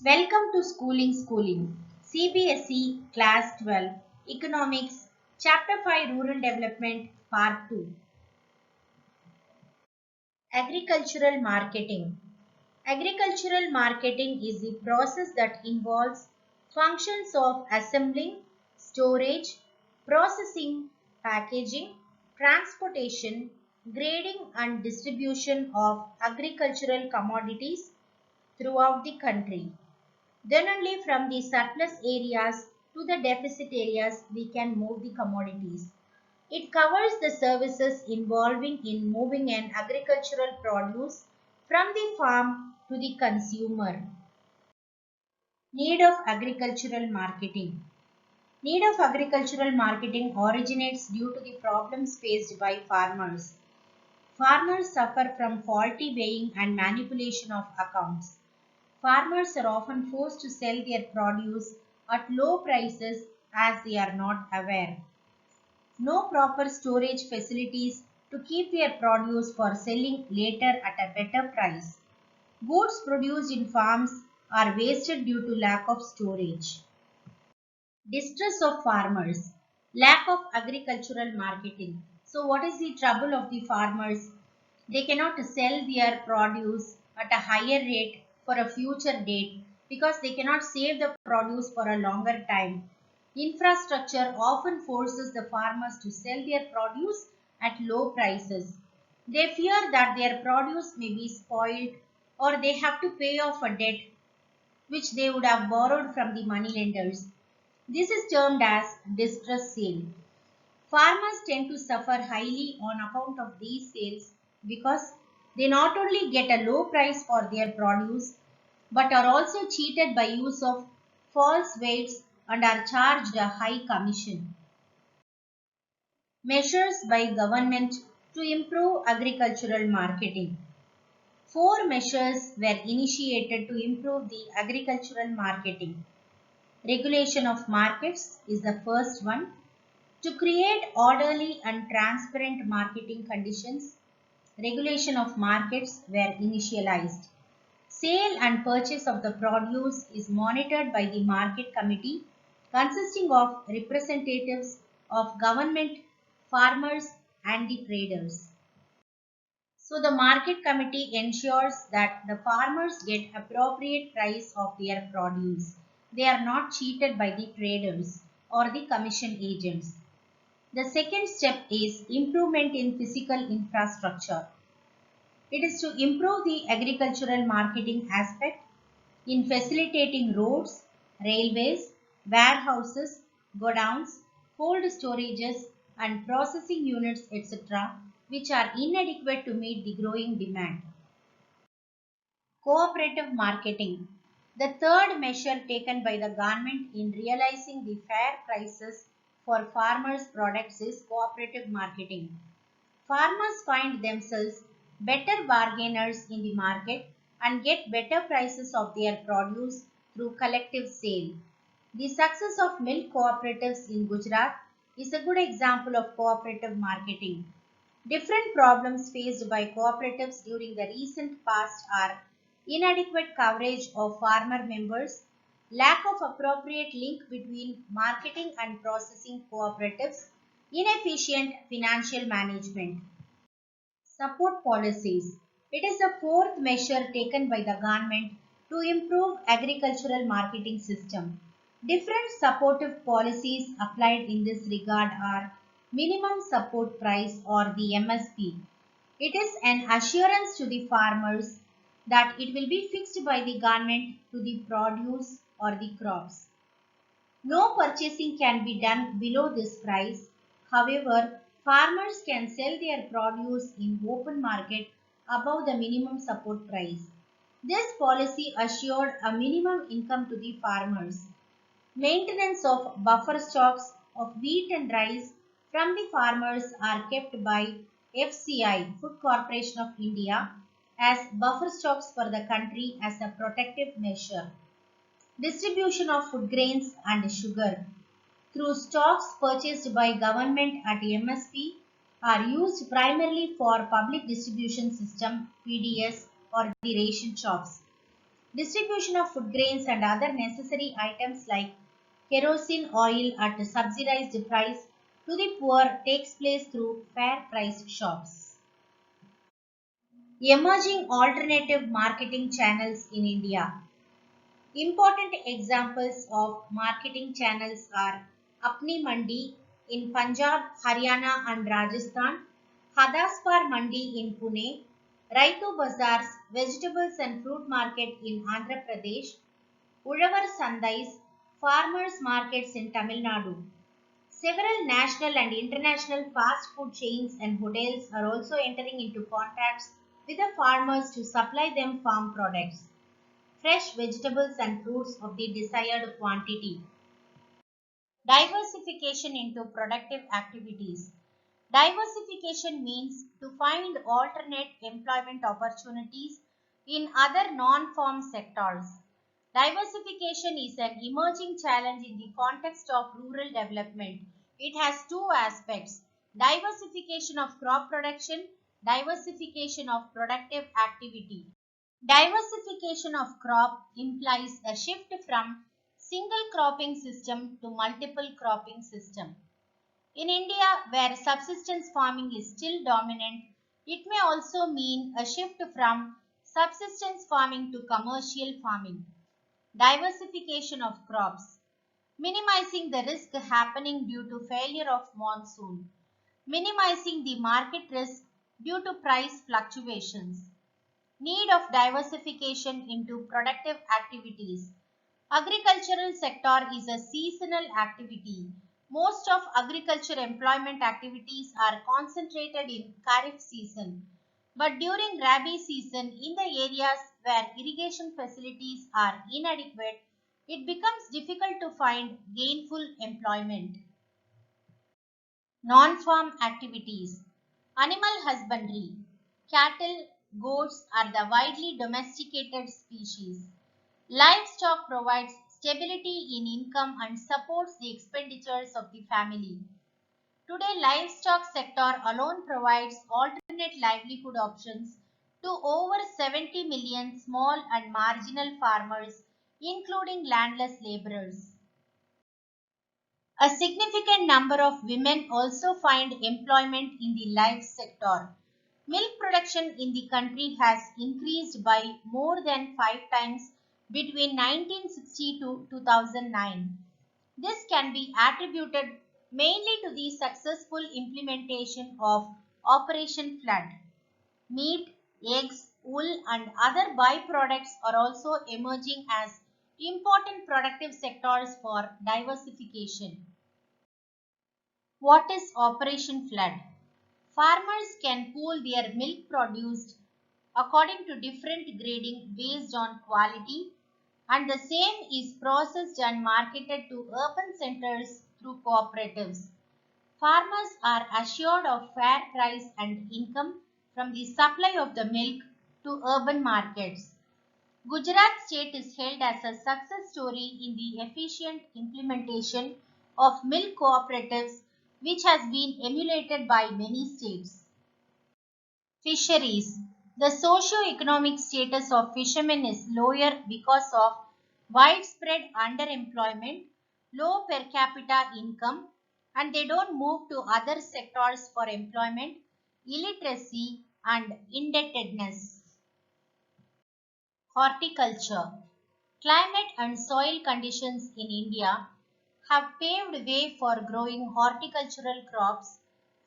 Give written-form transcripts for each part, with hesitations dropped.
Welcome to Schooling CBSE Class 12 Economics Chapter 5 Rural Development Part 2 Agricultural Marketing. Agricultural marketing is the process that involves functions of assembling, storage, processing, packaging, transportation, grading and distribution of agricultural commodities throughout the country. Then only from the surplus areas to the deficit areas we can move the commodities. It covers the services involving in moving an agricultural produce from the farm to the consumer. Need of agricultural marketing. Need of agricultural marketing originates due to the problems faced by farmers. Farmers suffer from faulty weighing and manipulation of accounts. Farmers are often forced to sell their produce at low prices as they are not aware. No proper storage facilities to keep their produce for selling later at a better price. Goods produced in farms are wasted due to lack of storage. Distress of farmers. Lack of agricultural marketing. So what is the trouble of the farmers? They cannot sell their produce at a higher rate for a future date because they cannot save the produce for a longer time. Infrastructure often forces the farmers to sell their produce at low prices. They fear that their produce may be spoiled or they have to pay off a debt which they would have borrowed from the moneylenders. This is termed as distress sale. Farmers tend to suffer highly on account of these sales because they not only get a low price for their produce but are also cheated by use of false weights and are charged a high commission. Measures by government to improve agricultural marketing. Four measures were initiated to improve the agricultural marketing. Regulation of markets is the first one. To create orderly and transparent marketing conditions, regulation of markets were initialized. Sale and purchase of the produce is monitored by the market committee consisting of representatives of government, farmers and the traders. So the market committee ensures that the farmers get appropriate price of their produce. They are not cheated by the traders or the commission agents. The second step is improvement in physical infrastructure. It is to improve the agricultural marketing aspect in facilitating roads, railways, warehouses, godowns, cold storages and processing units etc. which are inadequate to meet the growing demand. Cooperative marketing. The third measure taken by the government in realizing the fair prices for farmers' products is cooperative marketing. Farmers find themselves better bargainers in the market and get better prices of their produce through collective sale. The success of milk cooperatives in Gujarat is a good example of cooperative marketing. Different problems faced by cooperatives during the recent past are inadequate coverage of farmer members, lack of appropriate link between marketing and processing cooperatives, inefficient financial management. Support policies. It is the fourth measure taken by the government to improve agricultural marketing system. Different supportive policies applied in this regard are minimum support price or the MSP. It is an assurance to the farmers that it will be fixed by the government to the produce or the crops. No purchasing can be done below this price. However, farmers can sell their produce in open market above the minimum support price. This policy assured a minimum income to the farmers. Maintenance of buffer stocks of wheat and rice from the farmers are kept by FCI, Food Corporation of India, as buffer stocks for the country as a protective measure. Distribution of food grains and sugar through stocks purchased by government at MSP are used primarily for public distribution system PDS or the ration shops. Distribution of food grains and other necessary items like kerosene oil at a subsidized price to the poor takes place through fair price shops. Emerging alternative marketing channels in India. Important examples of marketing channels are Apni Mandi in Punjab, Haryana and Rajasthan, Hadaspar Mandi in Pune, Raitu Bazaars vegetables and fruit market in Andhra Pradesh, Ulavar Sandais farmers markets in Tamil Nadu. Several national and international fast food chains and hotels are also entering into contracts with the farmers to supply them farm products, fresh vegetables and fruits of the desired quantity. Diversification into productive activities. Diversification means to find alternate employment opportunities in other non-farm sectors. Diversification is an emerging challenge in the context of rural development. It has two aspects: diversification of crop production, diversification of productive activity. Diversification of crop implies a shift from single cropping system to multiple cropping system. In India, where subsistence farming is still dominant, it may also mean a shift from subsistence farming to commercial farming. Diversification of crops, minimizing the risk happening due to failure of monsoon, minimizing the market risk due to price fluctuations. Need of diversification into productive activities. Agricultural sector is a seasonal activity. Most of agriculture employment activities are concentrated in Kharif season. But during Rabi season, in the areas where irrigation facilities are inadequate, it becomes difficult to find gainful employment. Non-farm activities. Animal husbandry. Cattle, goats are the widely domesticated species. Livestock provides stability in income and supports the expenditures of the family. Today, livestock sector alone provides alternate livelihood options to over 70 million small and marginal farmers, including landless laborers. A significant number of women also find employment in the live sector. Milk production in the country has increased by more than 5 times between 1960 to 2009. This can be attributed mainly to the successful implementation of Operation Flood. Meat, eggs, wool, and other byproducts are also emerging as important productive sectors for diversification. What is Operation Flood? Farmers can pool their milk produced according to different grading based on quality, and the same is processed and marketed to urban centers through cooperatives. Farmers are assured of fair price and income from the supply of the milk to urban markets. Gujarat state is held as a success story in the efficient implementation of milk cooperatives, which has been emulated by many states. Fisheries. The socio-economic status of fishermen is lower because of widespread underemployment, low per capita income, and they don't move to other sectors for employment, illiteracy, and indebtedness. Horticulture. Climate and soil conditions in India have paved way for growing horticultural crops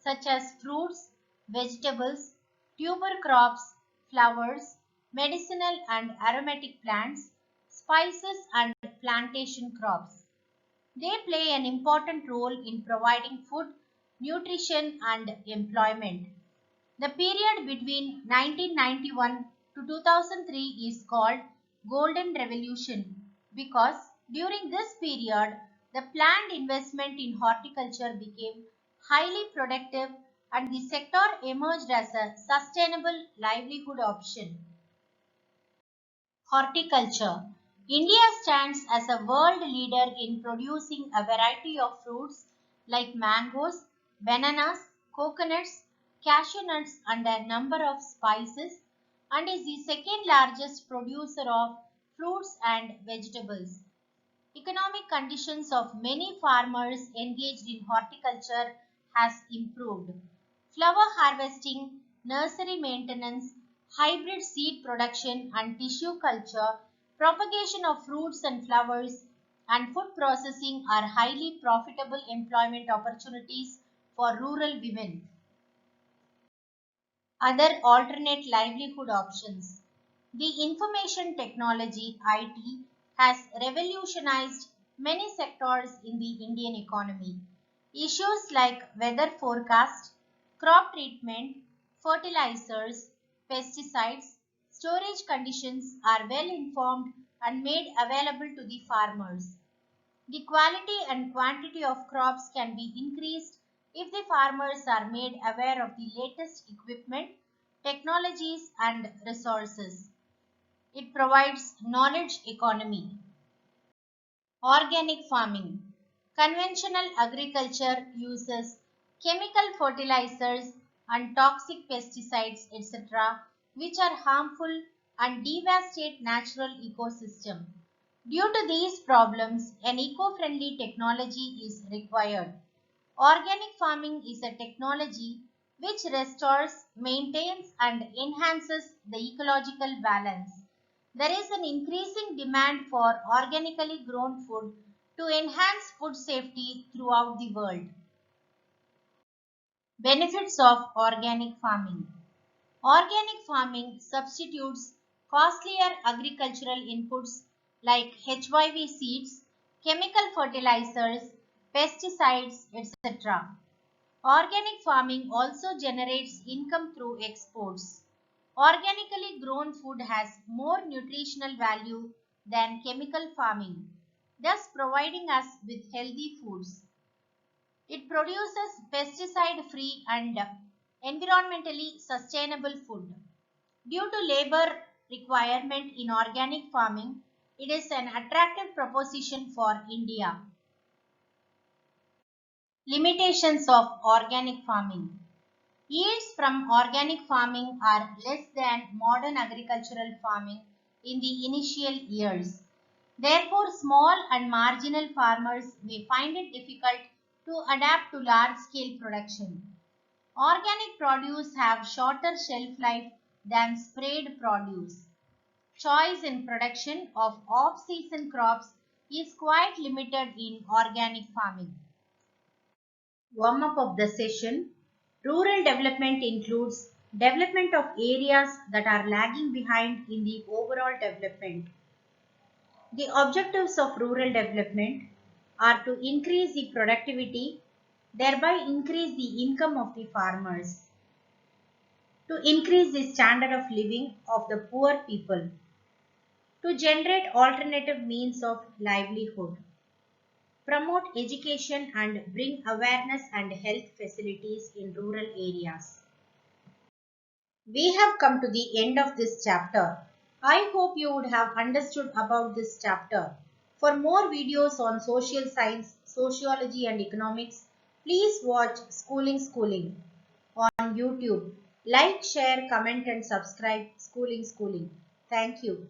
such as fruits, vegetables, tuber crops, flowers, medicinal and aromatic plants, spices, and plantation crops. They play an important role in providing food, nutrition, and employment. The period between 1991 to 2003 is called Golden Revolution because during this period the planned investment in horticulture became highly productive and the sector emerged as a sustainable livelihood option. Horticulture. India stands as a world leader in producing a variety of fruits like mangoes, bananas, coconuts, cashew nuts, and a number of spices, and is the second largest producer of fruits and vegetables. Economic conditions of many farmers engaged in horticulture has improved. Flower harvesting, nursery maintenance, hybrid seed production and tissue culture, propagation of fruits and flowers, and food processing are highly profitable employment opportunities for rural women. Other alternate livelihood options. The information technology (IT) has revolutionized many sectors in the Indian economy. Issues like weather forecast, crop treatment, fertilizers, pesticides, storage conditions are well informed and made available to the farmers. The quality and quantity of crops can be increased if the farmers are made aware of the latest equipment, technologies, and resources. It provides knowledge economy. Organic farming. Conventional agriculture uses chemical fertilizers and toxic pesticides, etc., which are harmful and devastate natural ecosystem. Due to these problems, an eco-friendly technology is required. Organic farming is a technology which restores, maintains, and enhances the ecological balance. There is an increasing demand for organically grown food to enhance food safety throughout the world. Benefits of organic farming. Organic farming substitutes costlier agricultural inputs like HYV seeds, chemical fertilizers, pesticides, etc. Organic farming also generates income through exports. Organically grown food has more nutritional value than chemical farming, thus providing us with healthy foods. It produces pesticide free and environmentally sustainable food. Due to labor requirement in organic farming, it is an attractive proposition for India. Limitations of organic farming. Yields from organic farming are less than modern agricultural farming in the initial years. Therefore, small and marginal farmers may find it difficult to adapt to large scale production. Organic produce have shorter shelf life than sprayed produce. Choice in production of off-season crops is quite limited in organic farming. Warm up of the session. Rural development includes development of areas that are lagging behind in the overall development. The objectives of rural development are to increase the productivity, thereby increase the income of the farmers, to increase the standard of living of the poor people, to generate alternative means of livelihood, promote education and bring awareness and health facilities in rural areas. We have come to the end of this chapter. I hope you would have understood about this chapter. For more videos on social science, sociology and economics, please watch Schooling on YouTube. Like, share, comment and subscribe Schooling. Thank you.